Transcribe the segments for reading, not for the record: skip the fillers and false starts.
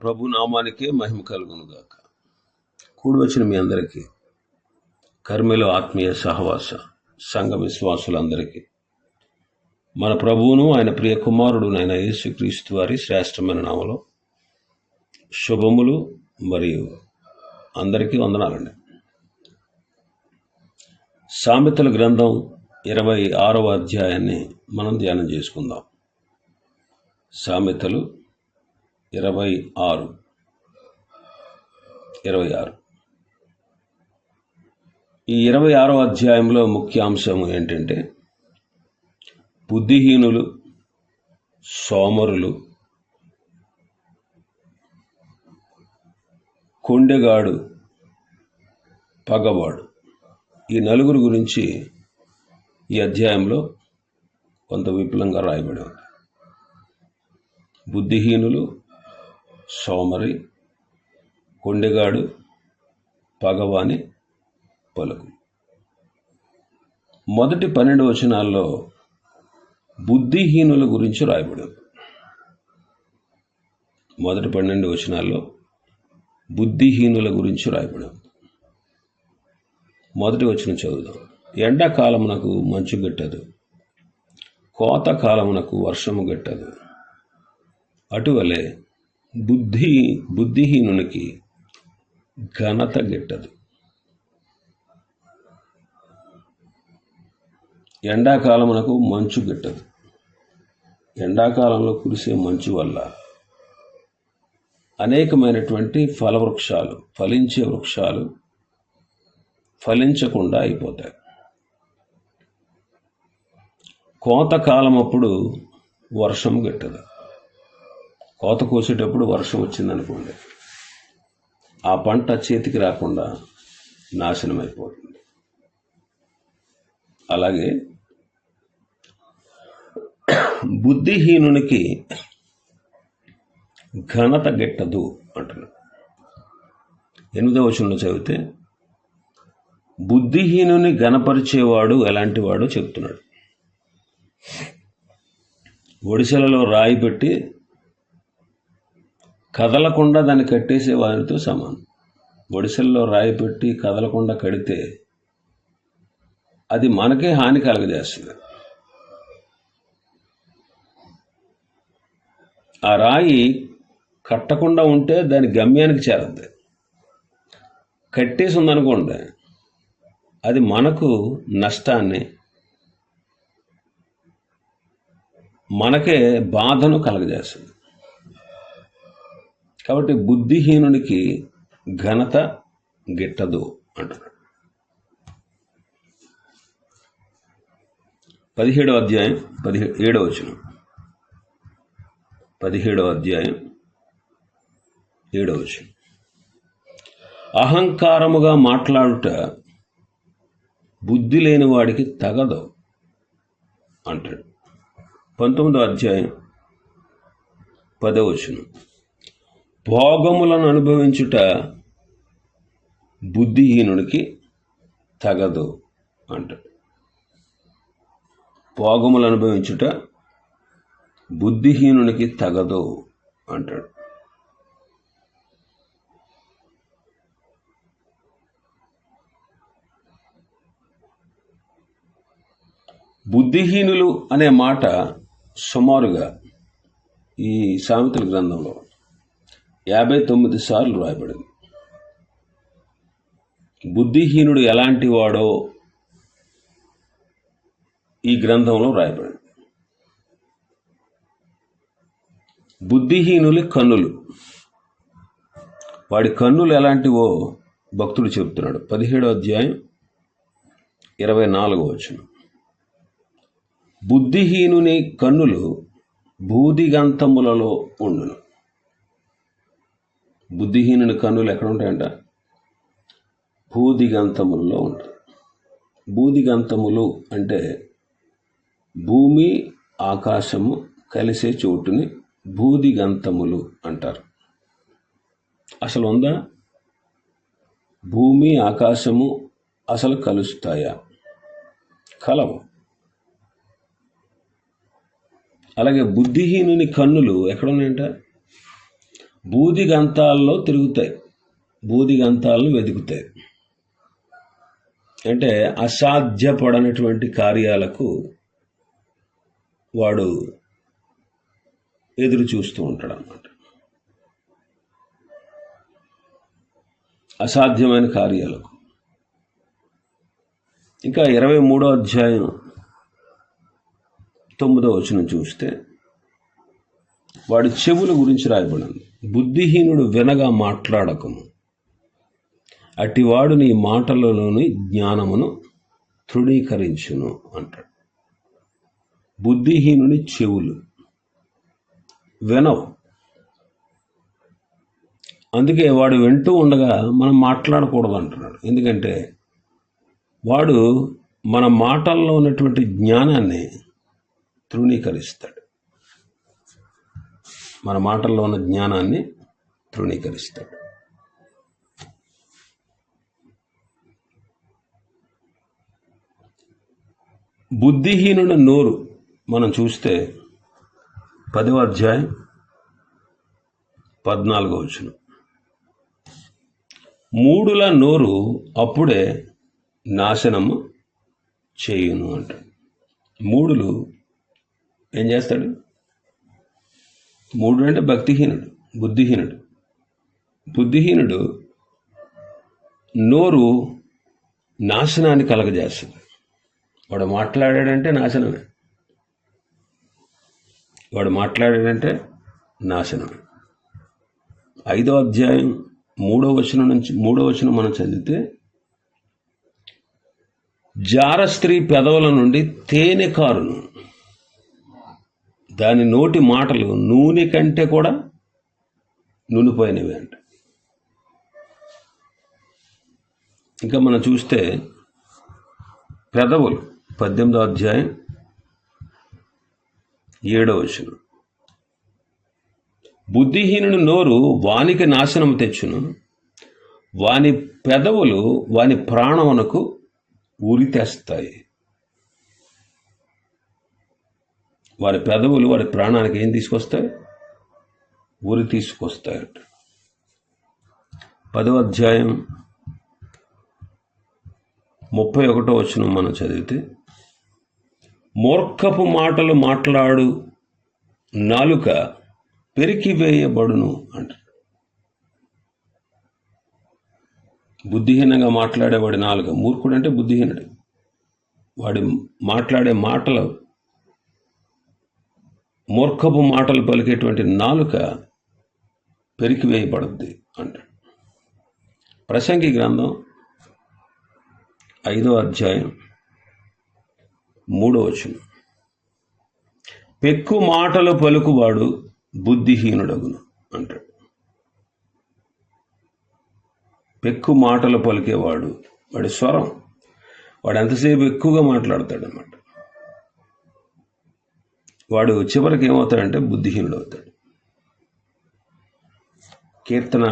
ప్రభు నామానికే మహిమ కలుగునుగాక. కూడి వచ్చిన మీ అందరికీ, కర్మెలో ఆత్మీయ సహవాస సంఘ విశ్వాసులందరికీ మన ప్రభువును ఆయన ప్రియ కుమారుడు నాయన యేసుక్రీస్తు వారి శ్రేష్టమైన నామలో శుభములు మరియు అందరికీ వందనాలండి. సామెతల గ్రంథం 26వ అధ్యాయాన్ని మనం ధ్యానం చేసుకుందాం. సామెతలు 26. ఈ 26వ అధ్యాయంలో ముఖ్యాంశం ఏంటంటే, బుద్ధిహీనులు, సోమరులు, కొండెగాడు, పగవాడు, ఈ నలుగురు గురించి ఈ అధ్యాయంలో కొంత విపులంగా రాయబడి ఉంది. బుద్ధిహీనులు, సోమరి, కొండెగాడు, పగవాని పలుకు. మొదటి 12 వచనాల్లో బుద్ధిహీనుల గురించి రాయబడి ఉంది. మొదటి 12 వచనాల్లో బుద్ధిహీనుల గురించి రాయబడి ఉంది. మొదటి వచనం చదువుదాం. ఎండాకాలమునకు మంచు గట్టదు, కోత కాలమునకు వర్షము గట్టదు. అటువలే బుద్ధిహీనునికి ఘనత గిట్టదు. ఎండాకాలమునకు మంచు గిట్టదు. ఎండాకాలంలో కురిసే మంచు వల్ల అనేకమైనటువంటి ఫలవృక్షాలు, ఫలించే వృక్షాలు ఫలించకుండా అయిపోతాయి. కోతకాలం అప్పుడు వర్షం గిట్టదు. కోత కోసేటప్పుడు వర్షం వచ్చిందనుకోండి, ఆ పంట చేతికి రాకుండా నాశనం అయిపోతుంది. అలాగే బుద్ధిహీనునికి ఘనత గిట్టదు అంటున్నాడు. 8వ వచనంలో చదివితే బుద్ధిహీనుని ఘనపరిచేవాడు ఎలాంటి వాడో చెప్తున్నాడు. ఒడిసెలలో రాయి పెట్టి కదలకుండా దాన్ని కట్టేసే వారితో సమానం. ఒడిసెల్లో రాయి పెట్టి కదలకుండా కడితే అది మనకే హాని కలగజేస్తుంది. ఆ రాయి కట్టకుండా ఉంటే దాని గమ్యానికి చేరద్ది. కట్టేసి ఉందనుకోండి, అది మనకు నష్టాన్ని, మనకే బాధను కలగజేస్తుంది. కాబట్టి బుద్ధిహీనునికి ఘనత గిట్టదు అంటున్నాడు. 17వ అధ్యాయం 7వ వచనం. 17వ అధ్యాయం 7వ వచనం. అహంకారముగా మాట్లాడుట బుద్ధి లేని వాడికి తగదు అంటాడు. 19వ అధ్యాయం 10వ వచనం. భోగములను అనుభవించుట బుద్ధిహీనునికి తగదు అంటాడు. భోగములు అనుభవించుట బుద్ధిహీనునికి తగదు అంటాడు. బుద్ధిహీనులు అనే మాట సుమారుగా ఈ సామెతల గ్రంథంలో 59 సార్లు రాయబడింది. బుద్ధిహీనుడు ఎలాంటి వాడో ఈ గ్రంథంలో రాయబడింది. బుద్ధిహీనులి కన్నులు, వాడి కన్నులు ఎలాంటివో భక్తుడు చెబుతున్నాడు. 17వ అధ్యాయం 24వ వచనం. బుద్ధిహీనుని కన్నులు భూదిగంతములలో ఉండును. బుద్ధిహీనుని కన్నులు ఎక్కడ ఉంటాయంట? భూదిగంతములలో ఉంటాయి. భూదిగంతములు అంటే భూమి ఆకాశము కలిసే చోటుని భూదిగంతములు అంటారు. అసలు ఉందా? భూమి ఆకాశము అసలు కలుస్తాయా? కలవు. అలాగే బుద్ధిహీనుని కన్నులు ఎక్కడున్నాయంట? బూదిగంతాల్లో తిరుగుతాయి, బూదిగంతాలను వెతుకుతాయి. అంటే అసాధ్యపడనటువంటి కార్యాలకు వాడు ఎదురు చూస్తూ ఉంటాడు అన్నమాట. అసాధ్యమైన కార్యాలకు. ఇంకా 23వ అధ్యాయం 9వ వచనం చూస్తే వాడి చెవుల గురించి రాయబడింది. బుద్ధిహీనుడు వినగా మాట్లాడకము, అట్టివాడు నీ మాటలలోని జ్ఞానమును తృణీకరించును అంటాడు. బుద్ధిహీనుని చెవులు వినవు. అందుకే వాడు వింటూ ఉండగా మనం మాట్లాడకూడదు అంటున్నాడు. ఎందుకంటే వాడు మన మాటల్లో ఉన్నటువంటి జ్ఞానాన్ని తృణీకరిస్తాడు. మన మాటల్లో ఉన్న జ్ఞానాన్ని తృణీకరిస్తాడు. బుద్ధిహీనుని నోరు మనం చూస్తే 10వ అధ్యాయం 14వ వచనం. మూడుల నోరు అప్పుడే నాశనము చేయును అంటాడు. మూడులు ఏం చేస్తాడు? మూడు అంటే భక్తిహీనుడు, బుద్ధిహీనుడు. బుద్ధిహీనుడు నోరు నాశనాన్ని కలగజేస్తుంది. వాడు మాట్లాడాడంటే నాశనమే. వాడు మాట్లాడాడంటే నాశనమే. 5వ అధ్యాయం 3వ వచనం నుంచి 3వ వచనం మనం చదివితే, జార స్త్రీ పెదవుల నుండి తేనె కారును, దాని నోటి మాటలు నూనె కంటే కూడా నునిపోయినవి అంట. ఇంకా మనం చూస్తే పెదవులు 18వ అధ్యాయం 7వ వచనం. బుద్ధిహీనుని నోరు వానికి నాశనము తెచ్చును, వాని పెదవులు వాని ప్రాణమునకు ఉరి తెస్తాయి. వారి పెదవులు వాడి ప్రాణానికి ఏం తీసుకొస్తాయి? ఉరి తీసుకొస్తాయట. 10వ అధ్యాయం 31వ వచనం మనం చదివితే, మూర్ఖపు మాటలు మాట్లాడు నాలుక పెరికివేయబడును అంట. బుద్ధిహీనంగా మాట్లాడేవాడి నాలుక, మూర్ఖుడు అంటే బుద్ధిహీనుడు, వాడి మాట్లాడే మాటలు, మూర్ఖపు మాటలు పలికేటువంటి నాలుక పెరికివేయబడుద్ది అంట. ప్రసంగి గ్రంథం 5వ అధ్యాయం 3వ వచనం. పెక్కు మాటలు పలుకువాడు బుద్ధిహీనుడగును అంటాడు. పెక్కు మాటలు పలికేవాడు, వాడి స్వరం, వాడు ఎంతసేపు ఎక్కువగా మాట్లాడతాడు అన్నమాట. వాడు చివరికి ఏమవుతాడంటే బుద్ధిహీనుడు అవుతాడు. కీర్తన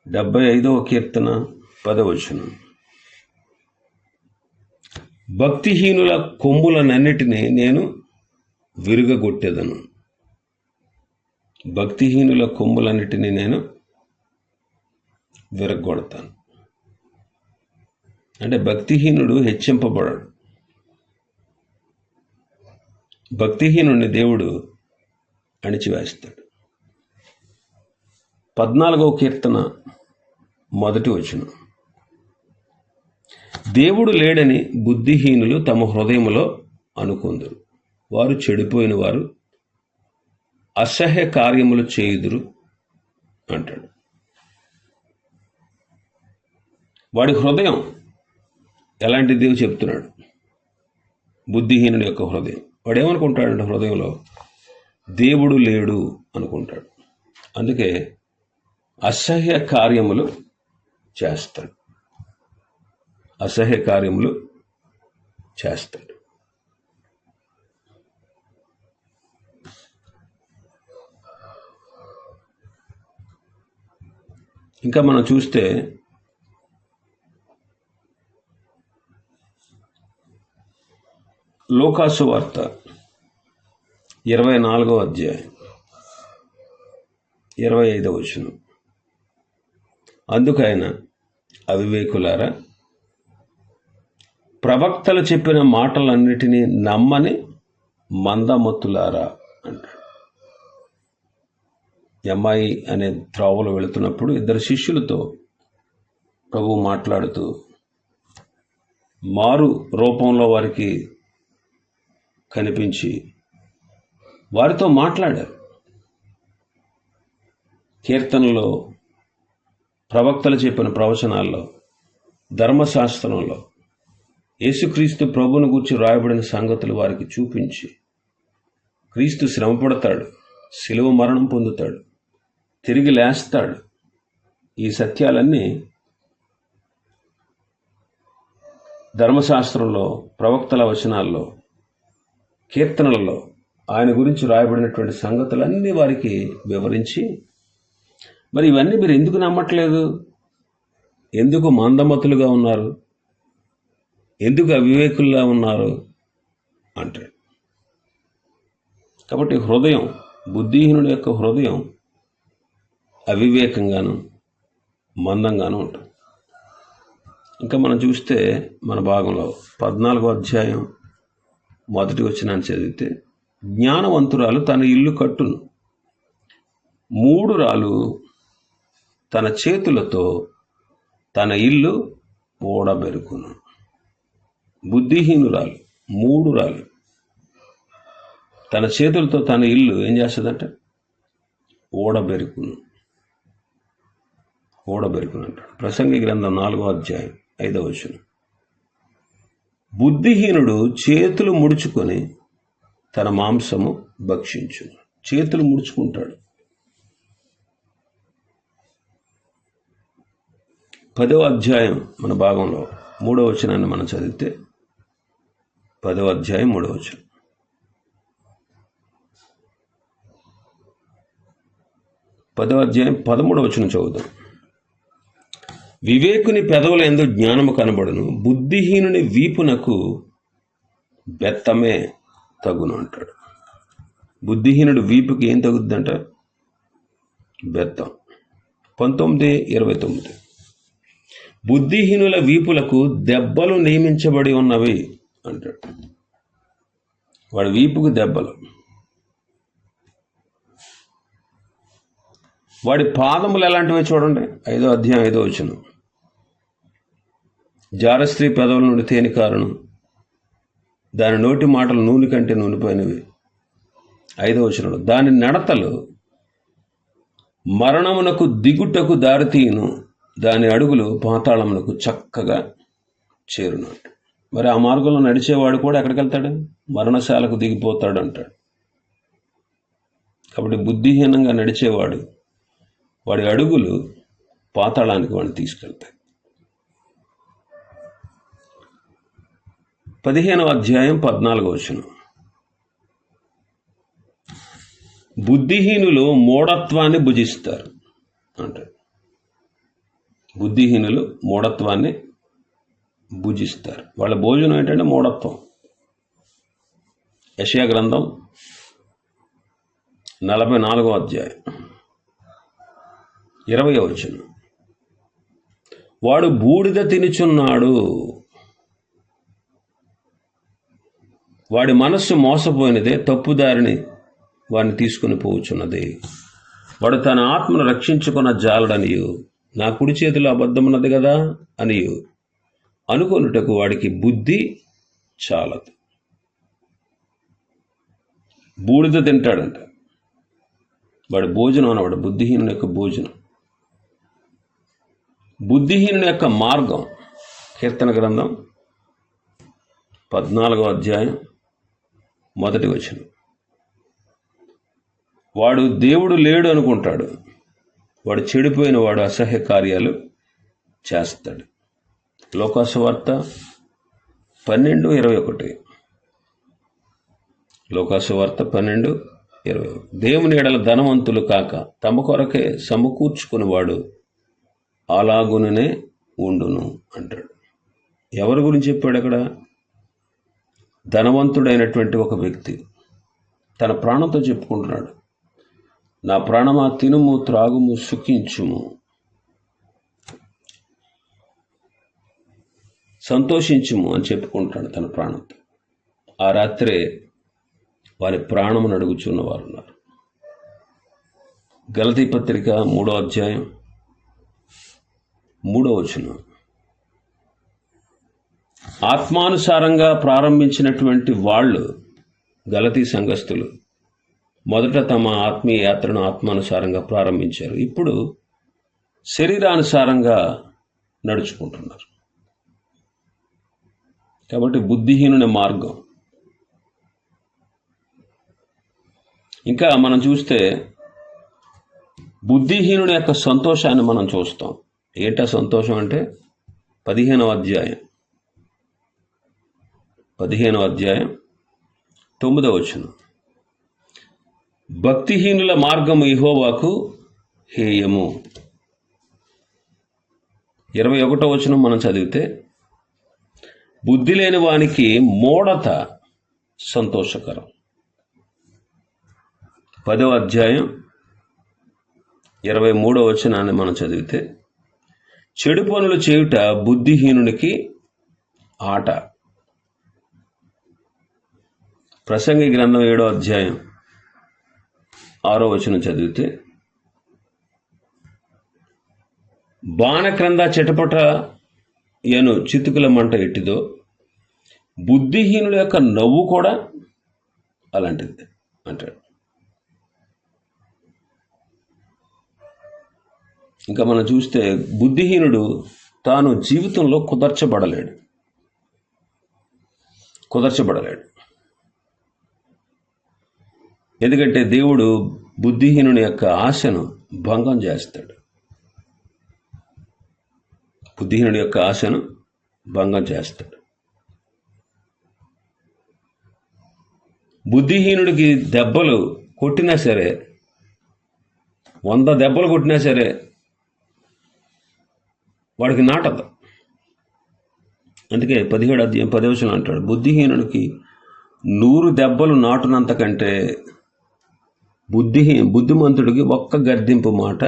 75వ కీర్తన 10వ వచనం. భక్తిహీనుల కొమ్ములనన్నిటినీ నేను విరుగగొట్టేదను. భక్తిహీనుల కొమ్ములన్నిటినీ నేను విరగొడతాను. అంటే భక్తిహీనుడు హెచ్చింపబడాడు. భక్తిహీనుడిని దేవుడు అణిచివేస్తాడు. 14వ కీర్తన 1వ వచనం. దేవుడు లేడని బుద్ధిహీనులు తమ హృదయములో అనుకొందురు, వారు చెడిపోయిన వారు అసహ్య కార్యములు చేయుదురు అంటాడు. వాడి హృదయం ఎలాంటి దేవుడు చెప్తున్నాడు? బుద్ధిహీనుడి యొక్క హృదయం. వాడు ఏమనుకుంటాడంటే హృదయంలో దేవుడు లేడు అనుకుంటాడు. అందుకే అసహ్య కార్యములు చేస్తాడు. అసహ్య కార్యములు చేస్తాడు. ఇంకా మనం చూస్తే లోకాసు వార్త 24వ అధ్యాయం 25వ వచనం. అందుకైన అవివేకులారా, ప్రవక్తలు చెప్పిన మాటలన్నిటినీ నమ్మని మందమత్తులారా అంటాడు. అమ్మాయి అనే త్రోవలో వెళుతున్నప్పుడు ఇద్దరు శిష్యులతో ప్రభువు మాట్లాడుతూ మారు రూపంలో వారికి కనిపించి వారితో మాట్లాడారు. కీర్తనలో, ప్రవక్తలు చెప్పిన ప్రవచనాల్లో, ధర్మశాస్త్రంలో యేసుక్రీస్తు ప్రభువును గూర్చి రాయబడిన సంగతులు వారికి చూపించి, క్రీస్తు శ్రమపడతాడు, శిలువ మరణం పొందుతాడు, తిరిగి లేస్తాడు, ఈ సత్యాలన్నీ ధర్మశాస్త్రంలో, ప్రవక్తల వచనాల్లో, కీర్తనలలో ఆయన గురించి రాయబడినటువంటి సంగతులన్నీ వారికి వివరించి, మరి ఇవన్నీ మీరు ఎందుకు నమ్మట్లేదు, ఎందుకు మందమతులుగా ఉన్నారు, ఎందుకు అవివేకుల్లా ఉన్నారు అంటాడు. కాబట్టి హృదయం, బుద్ధిహీనుడి యొక్క హృదయం అవివేకంగాను మందంగాను ఉంటుంది. ఇంకా మనం చూస్తే మన భాగంలో 14వ అధ్యాయం 1వ వచనాన్ని చదివితే, జ్ఞానవంతురాలు తన ఇల్లు కట్టును, 3 రాలు తన చేతులతో తన ఇల్లు ఓడబెరుకును. బుద్ధిహీనురాలు 3 రాలు తన చేతులతో తన ఇల్లు ఏం చేస్తుందంటే ఓడబెరుకును అంటాడు. ప్రసంగి గ్రంథం 4వ అధ్యాయం 5వ వచనం. బుద్ధిహీనుడు చేతులు ముడుచుకొని తన మాంసము భక్షించును. చేతులు ముడుచుకుంటాడు. 10వ అధ్యాయం మన భాగంలో 3వ వచనాన్ని మనం చదివితే, 10వ అధ్యాయం 3వ వచనం. 10వ అధ్యాయం 13వ వచనం చదువుదాం. వివేకుని పెదవుల యందు జ్ఞానము కనబడును, బుద్ధిహీనుని వీపునకు బెత్తమే తగును అంటాడు. బుద్ధిహీనుడు వీపుకి ఏం తగుద్దంట? బెత్తం. 19:29. బుద్ధిహీనుల వీపులకు దెబ్బలు నియమించబడి ఉన్నవి అంటాడు. వాడి వీపుకు దెబ్బలు. వాడి పాదములు ఎలాంటివో చూడండి. 5వ అధ్యాయం 5వ వచనం. జారస్త్రీ పెదవుల నుండి తేనె కారును, దాని నోటి మాటలు నూనె కంటే నూనెపోయినవి. 5వ వచనంలో, దాని నడతలు మరణమునకు దిగుటకు దారితీయును, దాని అడుగులు పాతాళమునకు చక్కగా చేరును. మరి ఆ మార్గంలో నడిచేవాడు కూడా ఎక్కడికి వెళ్తాడు? మరణశాలకు దిగిపోతాడు అంటాడు. కాబట్టి బుద్ధిహీనంగా నడిచేవాడు, వాడి అడుగులు పాతాళానికి వాడిని తీసుకెళ్తాయి. 15వ అధ్యాయం 14వ వచనం. బుద్ధిహీనులు మూఢత్వాన్ని భుజిస్తారు అంటాడు. బుద్ధిహీనులు మూఢత్వాన్ని భుజిస్తారు. వాళ్ళ భోజనం ఏంటంటే మూఢత్వం. యెషయా గ్రంథం 44వ అధ్యాయం 20వ వచనం. వాడు బూడిద తినుచున్నాడు, వాడి మనస్సు మోసపోయినదే, తప్పుదారిని వాడిని తీసుకుని పోవచ్చున్నది. వాడు తన ఆత్మను రక్షించుకున్న జాలడనియు, నా కుడి చేతిలో అబద్ధమున్నది కదా అనియు అనుకొనుటకు వాడికి బుద్ధి చాలదు. బూడిద తింటాడంట. వాడి భోజనం అన్నవాడు బుద్ధిహీనుని యొక్క భోజనం. బుద్ధిహీనుని యొక్క మార్గం. కీర్తన గ్రంథం 14వ అధ్యాయం 1వ వచనం. వాడు దేవుడు లేడు అనుకుంటాడు, వాడు చెడిపోయిన వాడు అసహ్య కార్యాలు చేస్తాడు. లోకాసువార్త 12:21. లోకాసువార్త 12:21. దేవుని ఎడల ధనవంతులు కాక తమ కొరకే సమకూర్చుకునేవాడు అలాగుననే ఉండును అంటాడు. ఎవరి గురించి చెప్పాడు అక్కడ? ధనవంతుడైనటువంటి ఒక వ్యక్తి తన ప్రాణంతో చెప్పుకుంటున్నాడు, నా ప్రాణమా తినుము త్రాగుము సుఖించుము, సంతోషించుము అని చెప్పుకుంటున్నాడు తన ప్రాణంతో. ఆ రాత్రే వారి ప్రాణమును అడుగుచున్న వారు ఉన్నారు. గలతీ పత్రిక 3వ అధ్యాయం 3వ వచనం, ఆత్మానుసారంగా ప్రారంభించినటువంటి వాళ్ళు, గలతీ సంఘస్థులు, మొదట తమ ఆత్మీయ యాత్రను ఆత్మానుసారంగా ప్రారంభించారు. ఇప్పుడు శరీరానుసారంగా నడుచుకుంటున్నారు. కాబట్టి బుద్ధిహీనుని మార్గం. ఇంకా మనం చూస్తే బుద్ధిహీనుని యొక్క సంతోషాన్ని మనం చూస్తాం. ఏంటా సంతోషం అంటే 15వ అధ్యాయం 9వ వచనం, భక్తిహీనుల మార్గము యెహోవాకు హేయము. 21వ వచనం మనం చదివితే, బుద్ధి లేని వానికి మోడత సంతోషకరం. 10వ అధ్యాయం 23వ వచనాన్ని మనం చదివితే, చెడు పనులు చేయుట బుద్ధిహీనునికి ఆట. ప్రసంగి గ్రంథం 7వ అధ్యాయం 6వ వచనం చదివితే, బాణ క్రింద చిటపట ఎను చితుకుల మంట ఎట్టిదో బుద్ధిహీనుల యొక్క నవ్వు కూడా అలాంటిది అంటాడు. ఇంకా మనం చూస్తే బుద్ధిహీనుడు తాను జీవితంలో కుదర్చబడలేడు. ఎందుకంటే దేవుడు బుద్ధిహీనుని యొక్క ఆశను భంగం చేస్తాడు. బుద్ధిహీనుడికి దెబ్బలు కొట్టినా సరే, 100 దెబ్బలు కొట్టినా సరే వాడికి నాటదు. అందుకే 17వ అధ్యాయం 10వ వచనం అంటాడు, బుద్ధిహీనుడికి 100 దెబ్బలు నాటునంత కంటే బుద్ధిమంతుడికి ఒక్క గర్దింపు మాట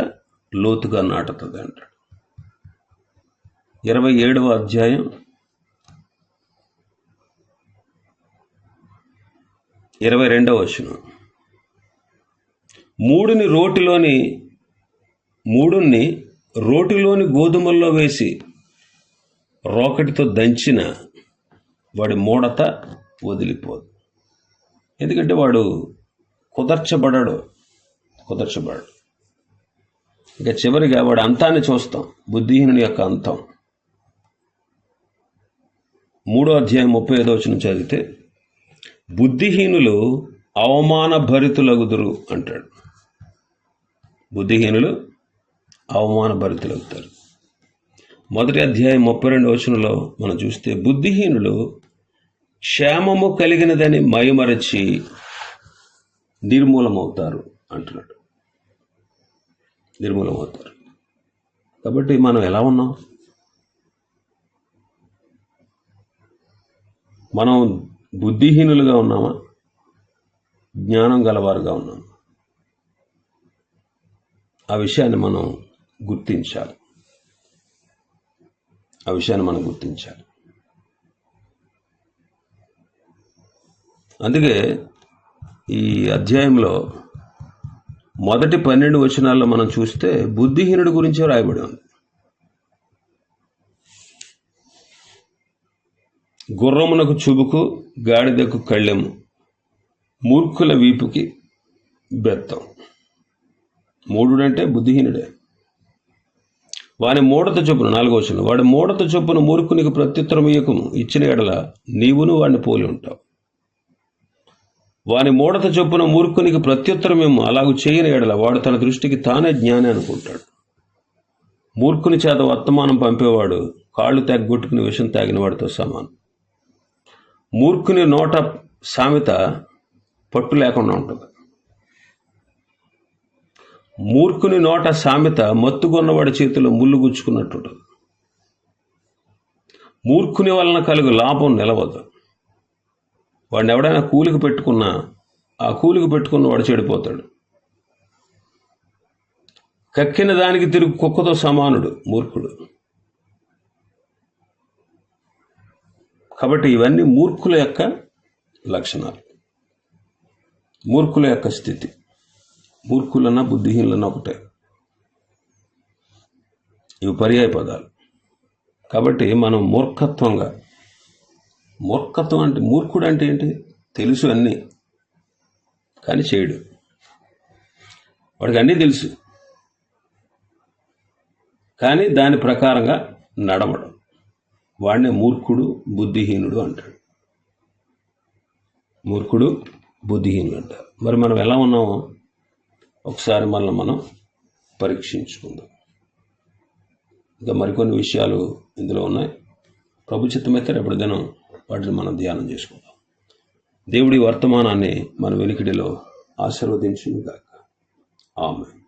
లోతుగా నాటుతుంది అంటాడు. 27వ అధ్యాయం 22వ వచనం, మూడుని రోటిలోని గోధుమల్లో వేసి రోకటితో దంచిన వాడి మూడత వదిలిపోదు. ఎందుకంటే వాడు కుదర్చబడడు. ఇక చివరిగా వాడి అంతాన్ని చూస్తాం, బుద్ధిహీనుని యొక్క అంతం. 3వ అధ్యాయం 35వ వచనం చదివితే, బుద్ధిహీనులు అవమానభరితులగుదురు అంటాడు. బుద్ధిహీనులు అవమానభరితులవుతారు. 1వ అధ్యాయం 32వ వచనంలో మనం చూస్తే, బుద్ధిహీనులు క్షేమము కలిగినదని మైమరచి నిర్మూలమవుతారు అంటున్నాడు. కాబట్టి మనం ఎలా ఉన్నాం? మనం బుద్ధిహీనులుగా ఉన్నామా, జ్ఞానం గలవారుగా ఉన్నామా? ఆ విషయాన్ని మనం గుర్తించాలి. అందుకే ఈ అధ్యాయంలో మొదటి 12 వచనాల్లో మనం చూస్తే బుద్ధిహీనుడి గురించే రాయబడి ఉంది. గుర్రమునకు చుబుకు, గాడిదకు కళ్ళెము, మూర్ఖుల వీపుకి బెత్తం. మూఢుడంటే బుద్ధిహీనుడే. వాని మూఢత చొప్పున 4వ వచనం, వాడి మూఢత చొప్పున మూర్ఖునికి ప్రత్యుత్తరం ఇయ్యకుము, ఇచ్చిన ఎడల నీవును వాడిని పోలి ఉంటావు. వాని మూఢత చొప్పున మూర్ఖునికి ప్రత్యుత్తరం ఏమో, అలాగూ చేయని ఎడల వాడు తన దృష్టికి తానే జ్ఞాని అనుకుంటాడు. మూర్ఖుని చేత వర్తమానం పంపేవాడు కాళ్ళు తెగ్గొట్టుకుని విషం తాగిన వాడితో సమానం. మూర్ఖుని నోట సామెత పట్టు లేకుండా ఉంటుంది. మూర్ఖుని నోట సామెత మత్తుగొన్నవాడి చేతిలో ముళ్ళు గుచ్చుకున్నట్టుంటుంది. మూర్ఖుని వలన కలుగు లాభం నిలవదు. వాడిని ఎవడైనా కూలికి పెట్టుకున్నా ఆ కూలికి పెట్టుకున్నవాడు చెడిపోతాడు. కక్కిన దానికి తిరుగు కుక్కతో సమానుడు మూర్ఖుడు. కాబట్టి ఇవన్నీ మూర్ఖుల యొక్క లక్షణాలు, మూర్ఖుల యొక్క స్థితి. మూర్ఖులన్నా బుద్ధిహీనులన్నా ఒకటే, ఇవి పర్యాయ పదాలు. కాబట్టి మనం మూర్ఖత్వం అంటే మూర్ఖుడు అంటే ఏంటి? తెలుసు అన్నీ కానీ చేయడు. వాడికి అన్నీ తెలుసు కానీ దాని ప్రకారంగా నడవడం, వాడిని మూర్ఖుడు బుద్ధిహీనుడు అంటాడు. మూర్ఖుడు బుద్ధిహీనుడు అంటారు. మరి మనం ఎలా ఉన్నామో ఒకసారి మనం పరీక్షించుకుందాం. ఇంకా మరికొన్ని విషయాలు ఇందులో ఉన్నాయి. ప్రభు చిత్తమైతే రేపటి దినం వాటిని మనం ధ్యానం చేసుకుందాం. దేవుడి వర్తమానాన్ని మన వెనుకడిలో ఆశీర్వదించును గాక. ఆమేన్.